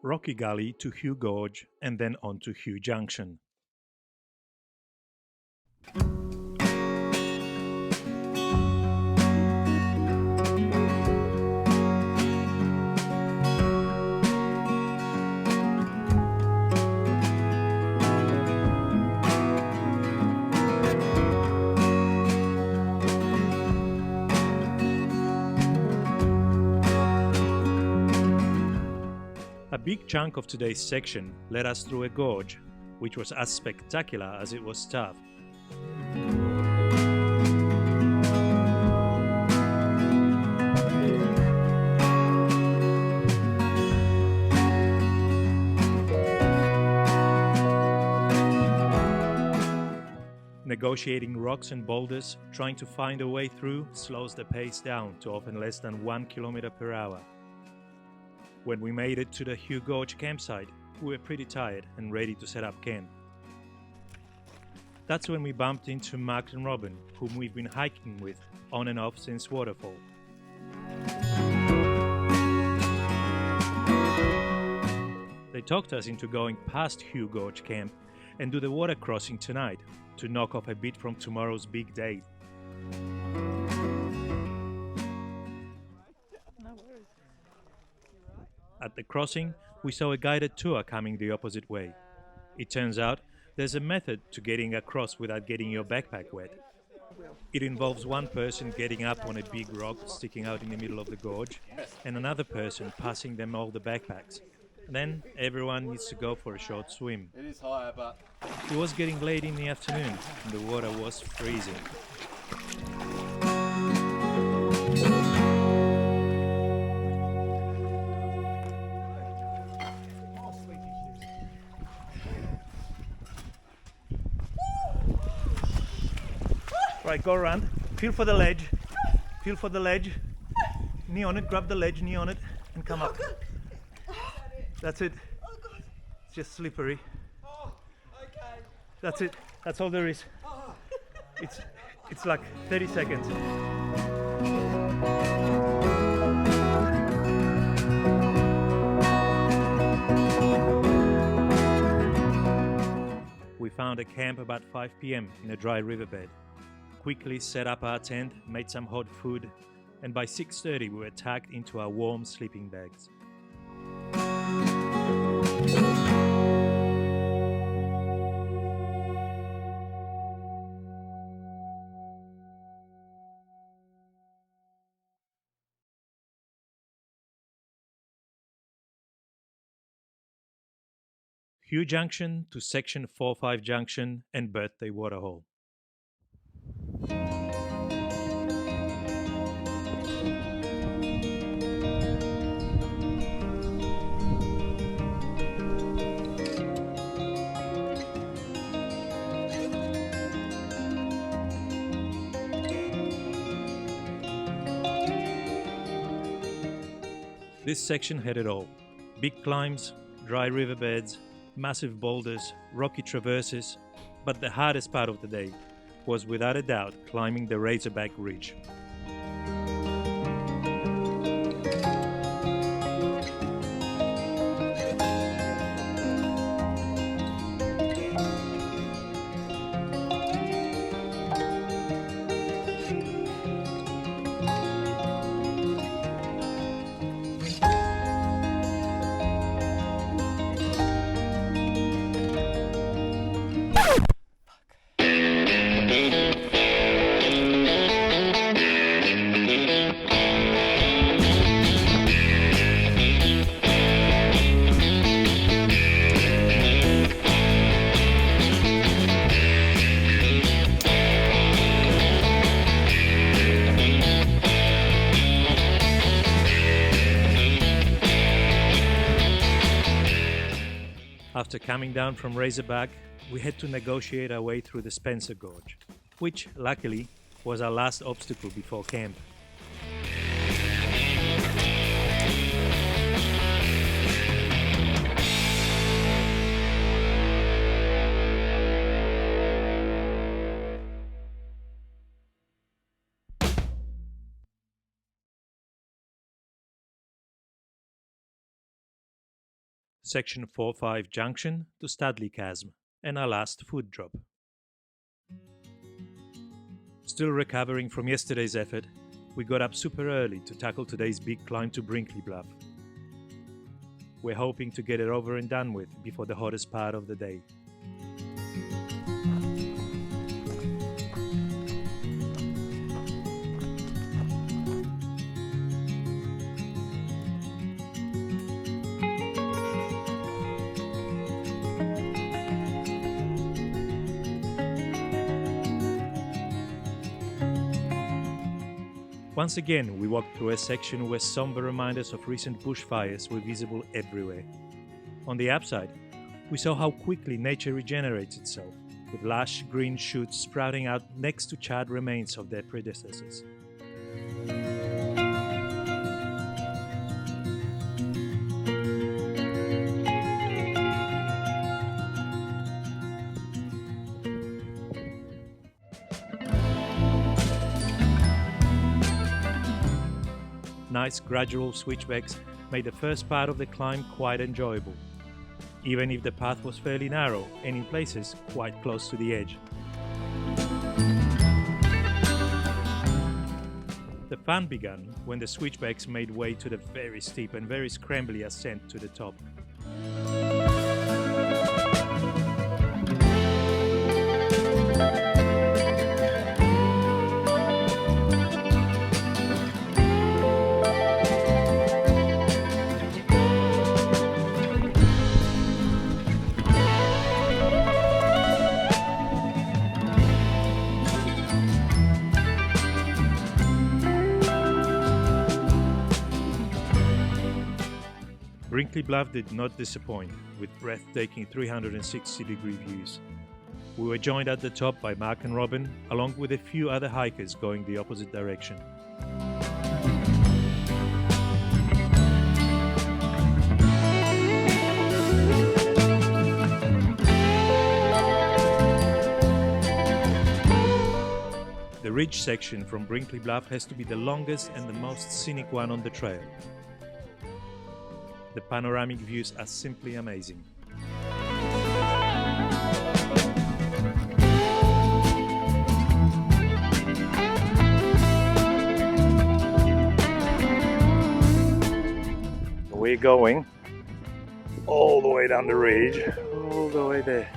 Rocky Gully to Hugh Gorge and then on to Hugh Junction. A big chunk of today's section led us through a gorge, which was as spectacular as it was tough. Negotiating rocks and boulders, trying to find a way through slows the pace down to often less than 1 kilometer per hour. When we made it to the Hugh Gorge campsite, we were pretty tired and ready to set up camp. That's when we bumped into Mark and Robin, whom we've been hiking with on and off since Waterfall. They talked us into going past Hugh Gorge camp and do the water crossing tonight to knock off a bit from tomorrow's big date. At the crossing, we saw a guided tour coming the opposite way. It turns out there's a method to getting across without getting your backpack wet. It involves one person getting up on a big rock sticking out in the middle of the gorge and another person passing them all the backpacks. Then everyone needs to go for a short swim. It is higher, but... It was getting late in the afternoon and the water was freezing. Right, go around, feel for the ledge, knee on it, grab the ledge, knee on it, and come up. That's it. It's just slippery. That's it, that's all there is. It's like 30 seconds. We found a camp about 5 p.m. in a dry riverbed. Quickly set up our tent, made some hot food, and by 6:30 we were tucked into our warm sleeping bags. Hugh Junction to Section 45 Junction and Birthday Waterhole. This section had it all. Big climbs, dry riverbeds, massive boulders, rocky traverses, but the hardest part of the day was without a doubt climbing the Razorback Ridge. After coming down from Razorback, we had to negotiate our way through the Spencer Gorge, which, luckily, was our last obstacle before camp. Section 4-5 Junction to Standley Chasm, and our last food drop. Still recovering from yesterday's effort, we got up super early to tackle today's big climb to Brinkley Bluff. We're hoping to get it over and done with before the hottest part of the day. Once again, we walked through a section where somber reminders of recent bushfires were visible everywhere. On the upside, we saw how quickly nature regenerates itself, with lush green shoots sprouting out next to charred remains of their predecessors. Nice gradual switchbacks made the first part of the climb quite enjoyable, even if the path was fairly narrow and in places quite close to the edge. The fun began when the switchbacks made way to the very steep and very scrambly ascent to the top. Brinkley Bluff did not disappoint, with breathtaking 360-degree views. We were joined at the top by Mark and Robin, along with a few other hikers going the opposite direction. The ridge section from Brinkley Bluff has to be the longest and the most scenic one on the trail. The panoramic views are simply amazing. We're going all the way down the ridge, all the way there.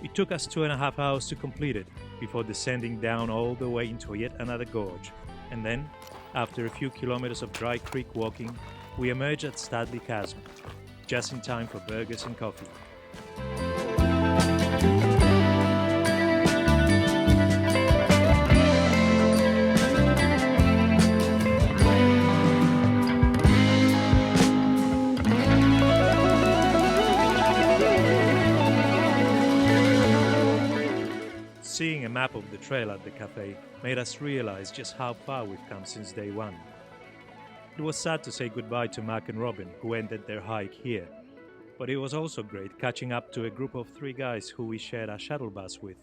It took us 2.5 hours to complete it, before descending down all the way into yet another gorge, and then, after a few kilometers of dry creek walking, we emerged at Standley Chasm, just in time for burgers and coffee. Seeing a map of the trail at the cafe made us realize just how far we've come since day one. It was sad to say goodbye to Mark and Robin, who ended their hike here, but it was also great catching up to a group of 3 guys who we shared our shuttle bus with.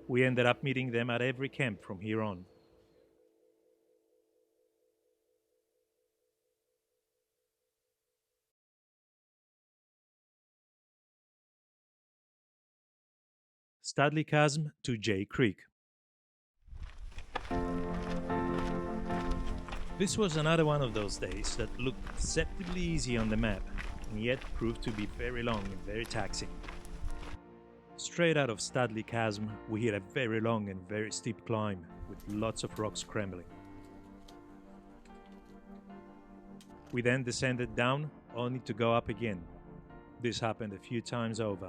We ended up meeting them at every camp from here on. Standley Chasm to Jay Creek. This was another one of those days that looked deceptively easy on the map, and yet proved to be very long and very taxing. Straight out of Standley Chasm, we hit a very long and very steep climb, with lots of rock scrambling. We then descended down, only to go up again. This happened a few times over.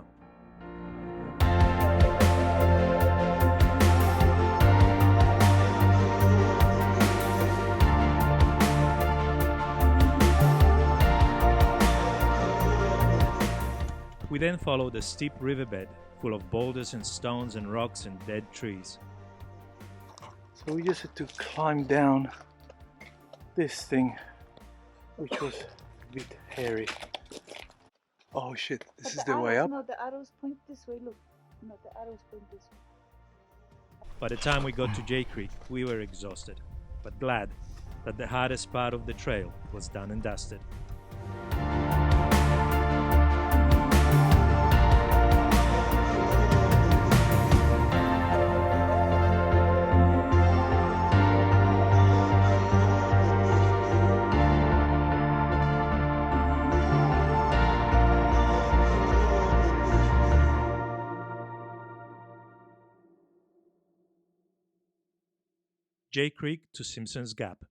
We then followed a steep riverbed full of boulders and stones and rocks and dead trees. So we just had to climb down this thing, which was a bit hairy. Oh shit, this But is the way up? No, the arrows point this way, look. No, the arrows point this way. By the time we got to J Creek, we were exhausted, but glad that the hardest part of the trail was done and dusted. J Creek to Simpsons Gap.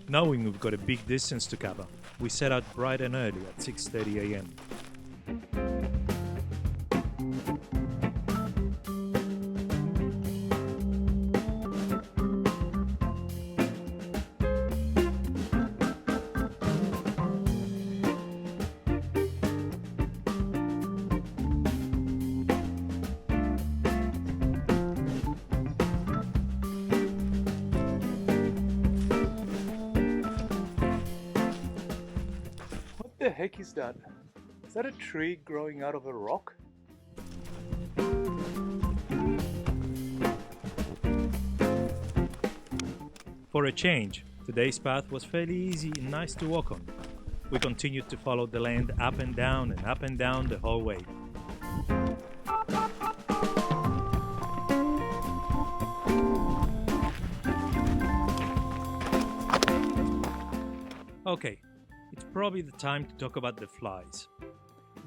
Knowing we've got a big distance to cover, we set out bright and early at 6:30 a.m. What the heck is that? Is that a tree growing out of a rock? For a change, today's path was fairly easy and nice to walk on. We continued to follow the land up and down the whole way. Okay, it's probably the time to talk about the flies.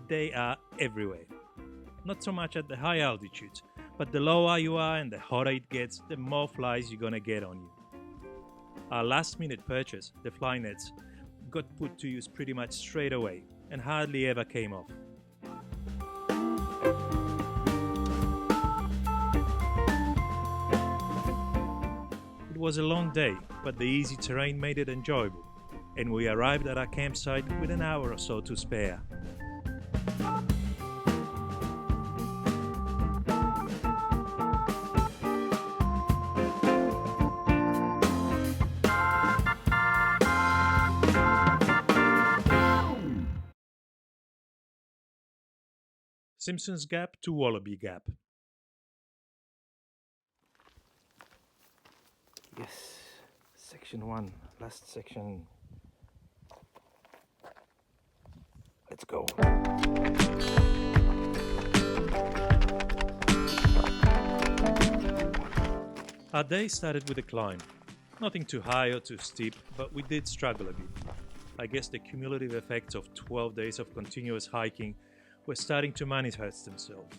They are everywhere. Not so much at the high altitudes, but the lower you are and the hotter it gets, the more flies you're gonna get on you. Our last minute purchase, the fly nets, got put to use pretty much straight away and hardly ever came off. It was a long day, but the easy terrain made it enjoyable, and we arrived at our campsite with an hour or so to spare. Simpsons Gap to Wallaby Gap. Yes, section 1, last section. Let's go. Our day started with a climb. Nothing too high or too steep, but we did struggle a bit. I guess the cumulative effects of 12 days of continuous hiking were starting to manifest themselves.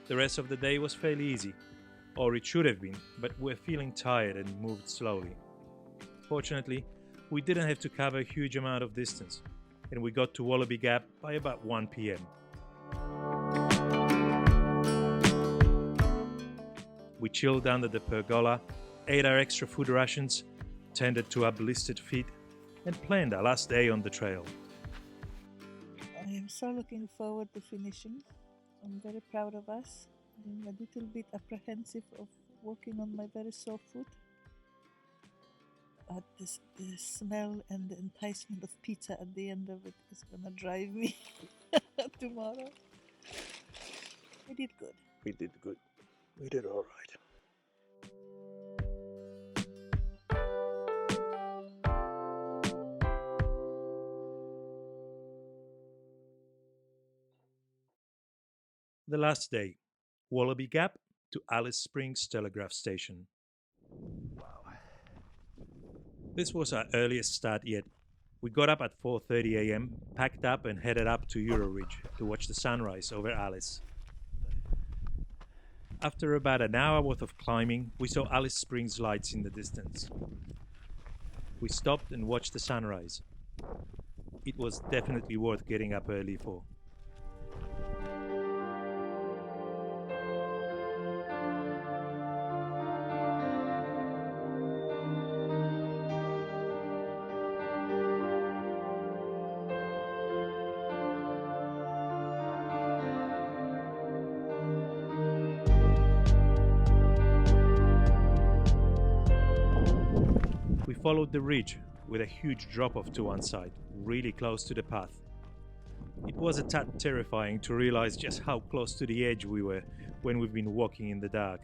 The rest of the day was fairly easy, or it should have been, but we're feeling tired and moved slowly. Fortunately, we didn't have to cover a huge amount of distance, and we got to Wallaby Gap by about 1 p.m. We chilled under the pergola, ate our extra food rations, tended to our blistered feet, and planned our last day on the trail. I am so looking forward to finishing. I'm very proud of us. I'm a little bit apprehensive of walking on my very sore foot. But the smell and the enticement of pizza at the end of it is gonna drive me tomorrow. We did good. We did good. We did alright. The last day, Wallaby Gap to Alice Springs Telegraph Station. Wow. This was our earliest start yet. We got up at 4:30 a.m., packed up and headed up to Euro Ridge to watch the sunrise over Alice. After about an hour worth of climbing, we saw Alice Springs lights in the distance. We stopped and watched the sunrise. It was definitely worth getting up early for. followed the ridge with a huge drop-off to one side, really close to the path. It was a tad terrifying to realize just how close to the edge we were when we've been walking in the dark.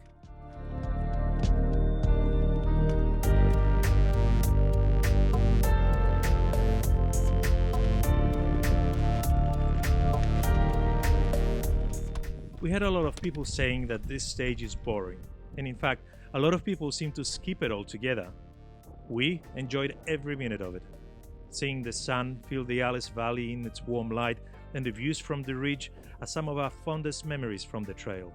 We had a lot of people saying that this stage is boring, and in fact, a lot of people seem to skip it altogether. We enjoyed every minute of it. Seeing the sun fill the Alice Valley in its warm light and the views from the ridge are some of our fondest memories from the trail.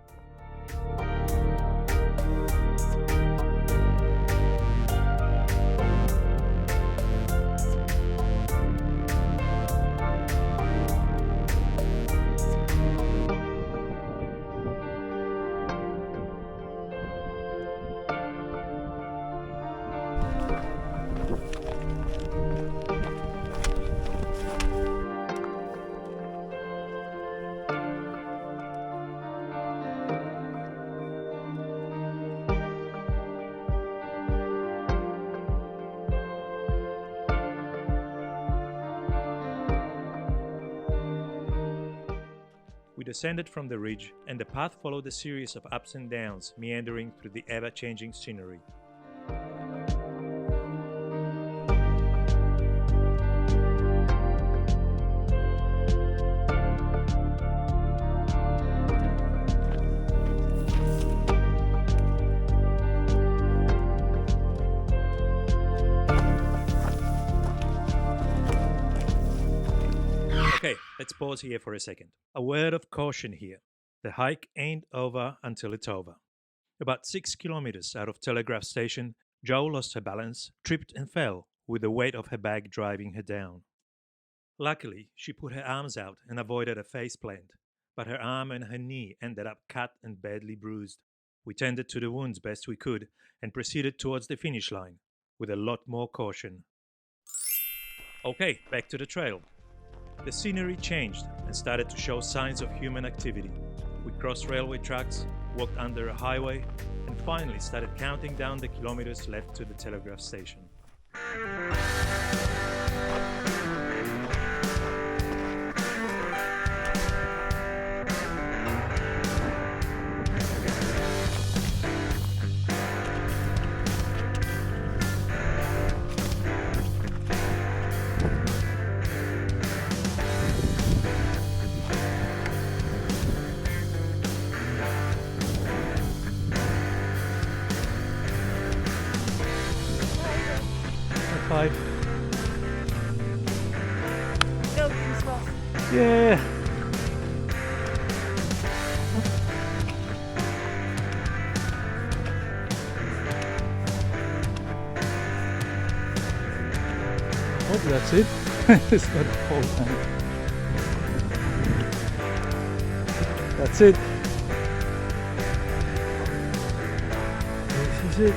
We descended from the ridge, and the path followed a series of ups and downs, meandering through the ever-changing scenery. Okay, let's pause here for a second. A word of caution here. The hike ain't over until it's over. About 6 kilometers out of Telegraph Station, Jo lost her balance, tripped and fell, with the weight of her bag driving her down. Luckily, she put her arms out and avoided a face plant, but her arm and her knee ended up cut and badly bruised. We tended to the wounds best we could and proceeded towards the finish line, with a lot more caution. Okay, back to the trail. The scenery changed and started to show signs of human activity. We crossed railway tracks, walked under a highway, and finally started counting down the kilometers left to the telegraph station. Five. Go, Miss Ross. Yeah. Hope that's it. It's not a full tank. That's it. This is it.